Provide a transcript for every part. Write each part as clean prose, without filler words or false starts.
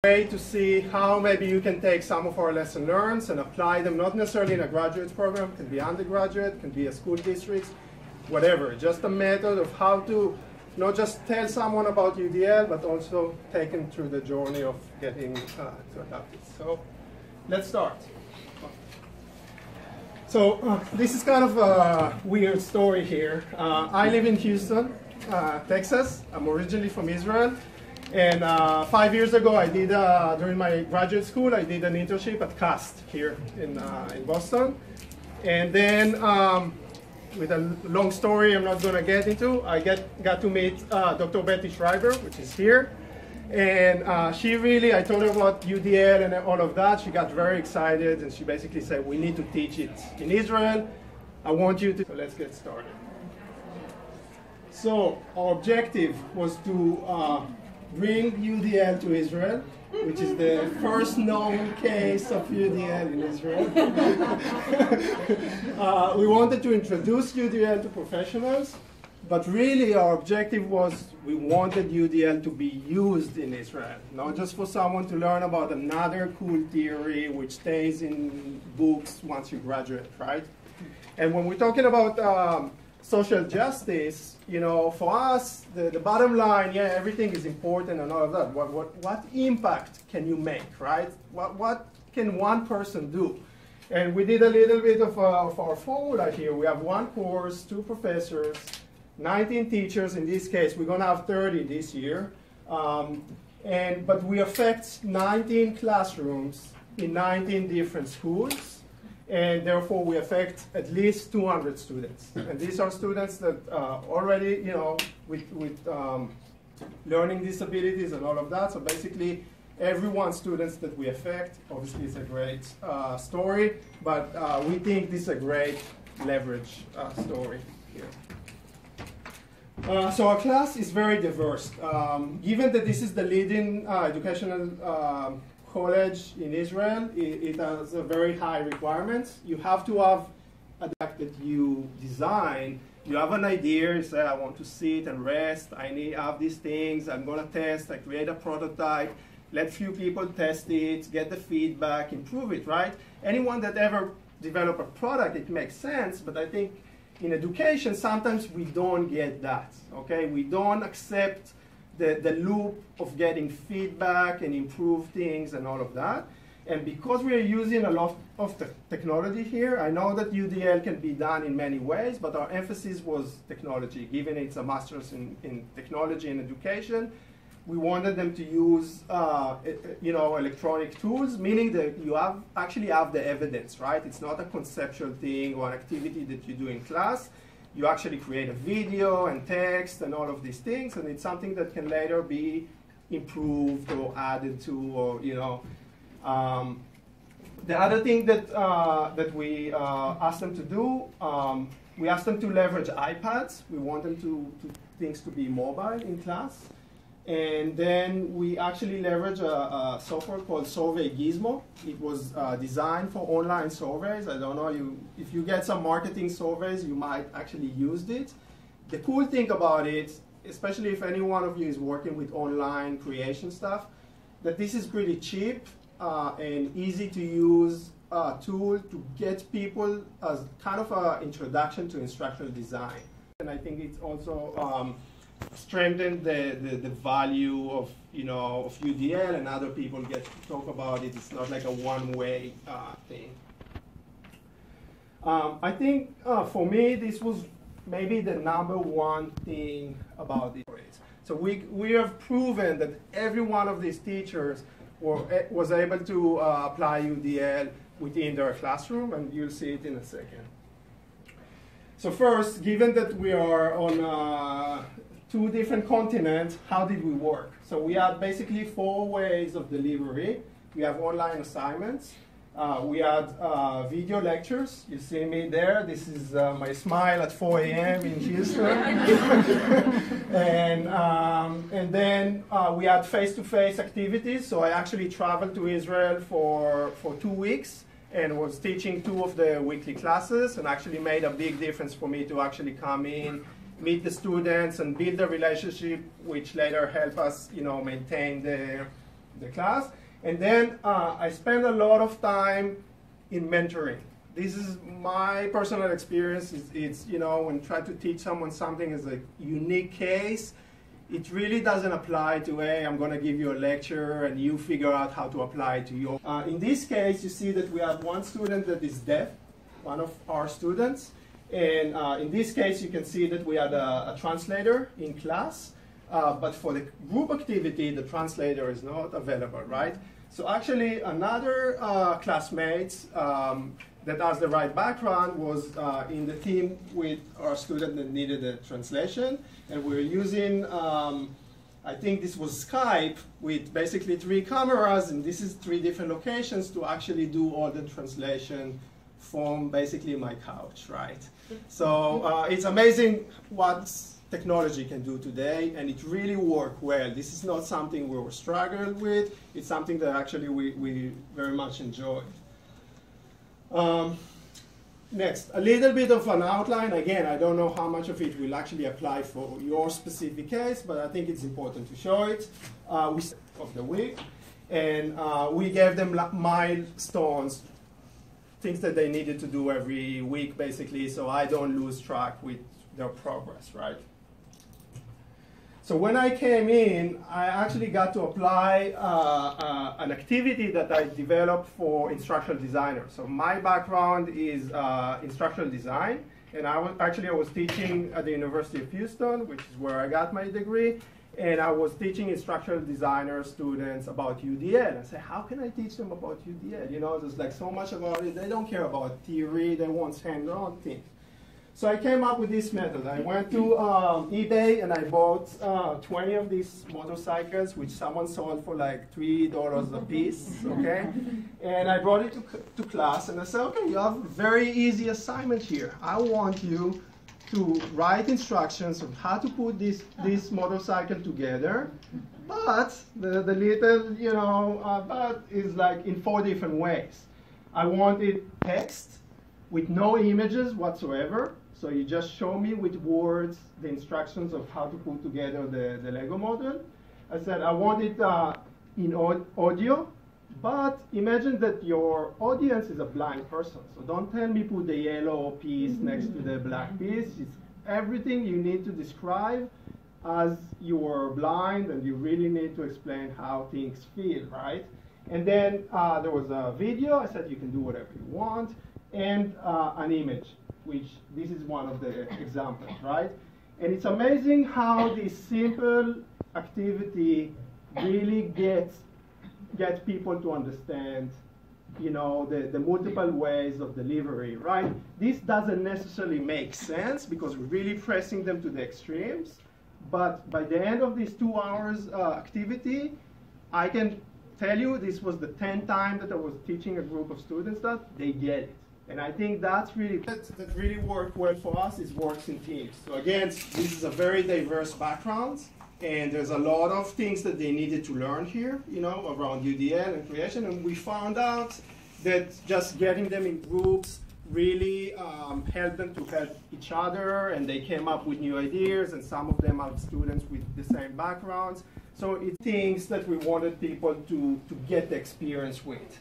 Way to see how maybe you can take some of our lesson learns and apply them, not necessarily in a graduate program, it can be undergraduate, can be a school district, whatever. Just a method of how to not just tell someone about UDL, but also take them through the journey of getting to adopt it. So let's start. So this is kind of a weird story here. I live in Houston, Texas. I'm originally from Israel. And 5 years ago, I did, during my graduate school, I did an internship at CAST here in Boston. And then, with a long story I'm not going to get into, I got to meet Dr. Betty Schreiber, which is here. And she really, I told her about UDL and all of that. She got very excited, and she basically said, we need to teach it in Israel. I want you to, so let's get started. So our objective was to bring UDL to Israel, which is the first known case of UDL in Israel. We wanted to introduce UDL to professionals, but really our objective was we wanted UDL to be used in Israel, not just for someone to learn about another cool theory which stays in books once you graduate, right? And when we're talking about social justice, you know, for us, the bottom line, yeah, everything is important and all of that. What impact can you make, right? What can one person do? And we did a little bit of our formula here. We have one course, 2 professors, 19 teachers. In this case, we're going to have 30 this year. But we affect 19 classrooms in 19 different schools. And therefore, we affect at least 200 students. And these are students that already, you know, with learning disabilities and all of that. So basically, every students that we affect, obviously it's a great story, but we think this is a great leverage story here. So our class is very diverse. Given that this is the leading educational college in Israel, it has a very high requirements. You have to have a deck that you design. You have an idea, you say, I want to sit and rest, I have these things, I'm going to test, I create a prototype, let few people test it, get the feedback, improve it, right? Anyone that ever develop a product, it makes sense, but I think in education, sometimes we don't get that, okay? We don't accept the loop of getting feedback and improve things and all of that. And because we are using a lot of technology here, I know that UDL can be done in many ways, but our emphasis was technology. Given it's a master's in technology and education, we wanted them to use you know, electronic tools, meaning that you actually have the evidence, right? It's not a conceptual thing or an activity that you do in class. You actually create a video and text and all of these things, and it's something that can later be improved or added to, or, you know. The other thing that, that we asked them to do, we asked them to leverage iPads. We want them things to be mobile in class. And then we actually leverage a software called Survey Gizmo. It was designed for online surveys. I don't know, if you get some marketing surveys, you might actually use it. The cool thing about it, especially if any one of you is working with online creation stuff, that this is pretty cheap and easy to use tool to get people as kind of an introduction to instructional design. And I think it's also strengthen the value of, you know, of UDL, and other people get to talk about it. It's not like a one-way thing. I think for me, this was maybe the #1 thing about this. So we have proven that every one of these teachers was able to apply UDL within their classroom, and you'll see it in a second. So first, given that we are on 2 different continents, how did we work? So we had basically 4 ways of delivery. We have online assignments. We had video lectures. You see me there. This is my smile at 4 a.m. in Houston. and then we had face-to-face activities. So I actually traveled to Israel for 2 weeks and was teaching 2 of the weekly classes, and actually made a big difference for me to actually come in, meet the students, and build a relationship, which later help us, you know, maintain the the class. And then I spend a lot of time in mentoring. This is my personal experience. It's you know, when try to teach someone something is a unique case, it really doesn't apply to, hey, I'm going to give you a lecture and you figure out how to apply it to your. In this case, you see that we have one student that is deaf, one of our students. And in this case, you can see that we had a translator in class. But for the group activity, the translator is not available, right? So actually, another classmate that has the right background was in the team with our student that needed a translation. And we're using, I think this was Skype, with basically 3 cameras, and this is 3 different locations to actually do all the translation from basically my couch, right? So it's amazing what technology can do today, and it really worked well. This is not something we were struggling with. It's something that actually we very much enjoyed. Next, a little bit of an outline. Again, I don't know how much of it will actually apply for your specific case, but I think it's important to show it. We of the week, and we gave them milestones, things that they needed to do every week, basically, so I don't lose track with their progress, right? So when I came in, I actually got to apply an activity that I developed for instructional designers. So my background is instructional design, and I was teaching at the University of Houston, which is where I got my degree, and I was teaching instructional designer students about UDL. I said, how can I teach them about UDL? You know, there's like so much about it. They don't care about theory. They want hands-on things. So I came up with this method. I went to eBay and I bought 20 of these motorcycles, which someone sold for like $3 a piece, okay? And I brought it to class and I said, okay, you have a very easy assignment here. I want you to write instructions on how to put this motorcycle together, but the little, you know, but is like in 4 different ways. I wanted text with no images whatsoever. So you just show me with words the instructions of how to put together the Lego model. I said I want it in audio, but imagine that your audience is a blind person. So don't tell me put the yellow piece next to the black piece. It's everything you need to describe as you are blind, and you really need to explain how things feel, right? And then there was a video. I said you can do whatever you want, and an image, which this is one of the examples, right? And it's amazing how this simple activity really gets people to understand, you know, the multiple ways of delivery, right? This doesn't necessarily make sense because we're really pressing them to the extremes, but by the end of this 2 hours activity, I can tell you this was the 10th time that I was teaching a group of students that they get it. And I think that's really, that really worked well for us, is works in teams. So again, this is a very diverse background, and there's a lot of things that they needed to learn here, you know, around UDL and creation, and we found out that just getting them in groups really helped them to help each other, and they came up with new ideas, and some of them are students with the same backgrounds. So it's things that we wanted people to get the experience with.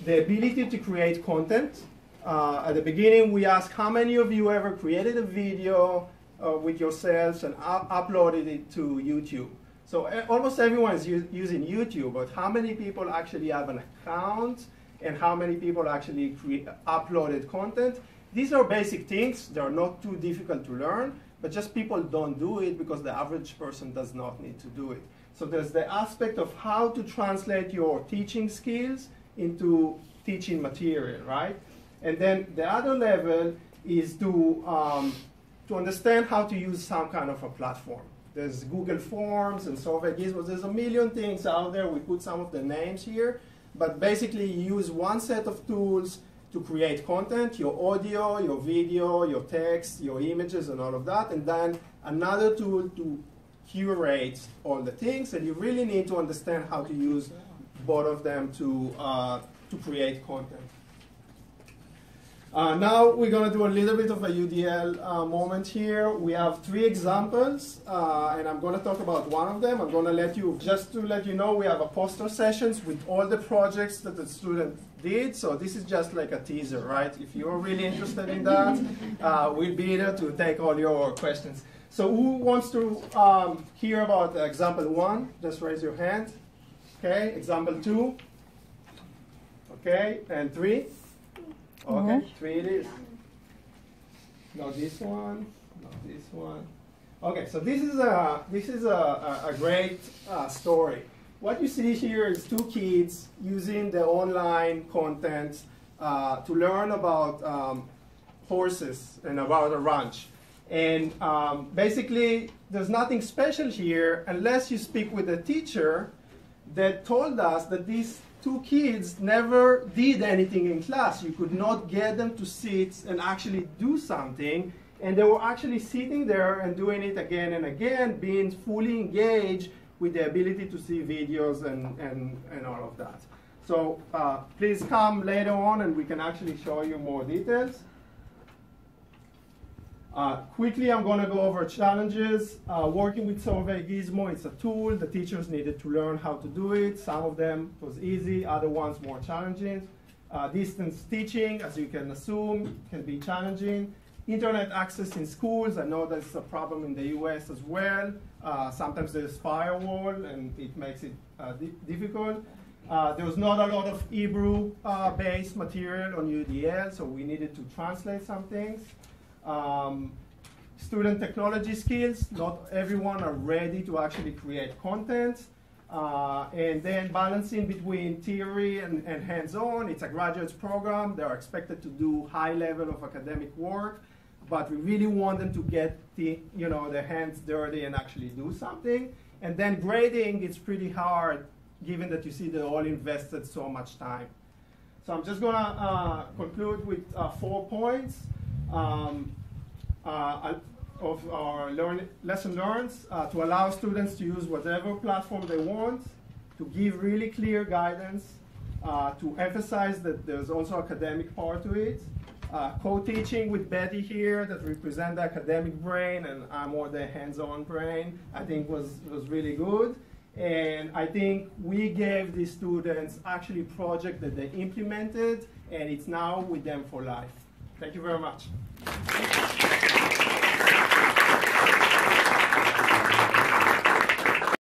The ability to create content. At the beginning, we asked how many of you ever created a video with yourselves and uploaded it to YouTube. So almost everyone is using YouTube, but how many people actually have an account, and how many people actually uploaded content? These are basic things. They're not too difficult to learn, but just people don't do it because the average person does not need to do it. So there's the aspect of how to translate your teaching skills into teaching material, right? And then the other level is to understand how to use some kind of a platform. There's Google Forms and so forth. There's a million things out there. We put some of the names here, but basically you use one set of tools to create content, your audio, your video, your text, your images, and all of that, and then another tool to curate all the things, and you really need to understand how to use both of them to create content. Now we're going to do a little bit of a UDL moment here. We have 3 examples, and I'm going to talk about one of them. I'm going to just to let you know, we have a poster sessions with all the projects that the student did. So this is just like a teaser, right? If you're really interested in that, we'll be here to take all your questions. So who wants to hear about example 1? Just raise your hand. Okay, example 2. Okay, and 3. Okay, 3 it is. Not this one, not this one. Okay, so this is a great story. What you see here is 2 kids using the online content to learn about horses and about a ranch. And basically, there's nothing special here unless you speak with a teacher that told us that these 2 kids never did anything in class. You could not get them to sit and actually do something. And they were actually sitting there and doing it again and again, being fully engaged with the ability to see videos and all of that. So please come later on and we can actually show you more details. Quickly, I'm going to go over challenges. Working with Survey Gizmo, it's a tool. The teachers needed to learn how to do it. Some of them was easy, other ones more challenging. Distance teaching, as you can assume, can be challenging. Internet access in schools, I know that's a problem in the US as well. Sometimes there's firewall and it makes it difficult. There was not a lot of Hebrew-based material on UDL, so we needed to translate some things. Student technology skills, not everyone are ready to actually create content. And then balancing between theory and hands-on. It's a graduate program. They're expected to do high level of academic work, but we really want them to get their hands dirty and actually do something. And then grading, it's pretty hard given that you see they all invested so much time. So I'm just going to conclude with 4 points. Of our lesson learned, to allow students to use whatever platform they want, to give really clear guidance, to emphasize that there's also academic part to it, co-teaching with Betty here that represent the academic brain and I'm more the hands-on brain, I think was really good. And I think we gave the students actually a project that they implemented, and it's now with them for life. Thank you very much.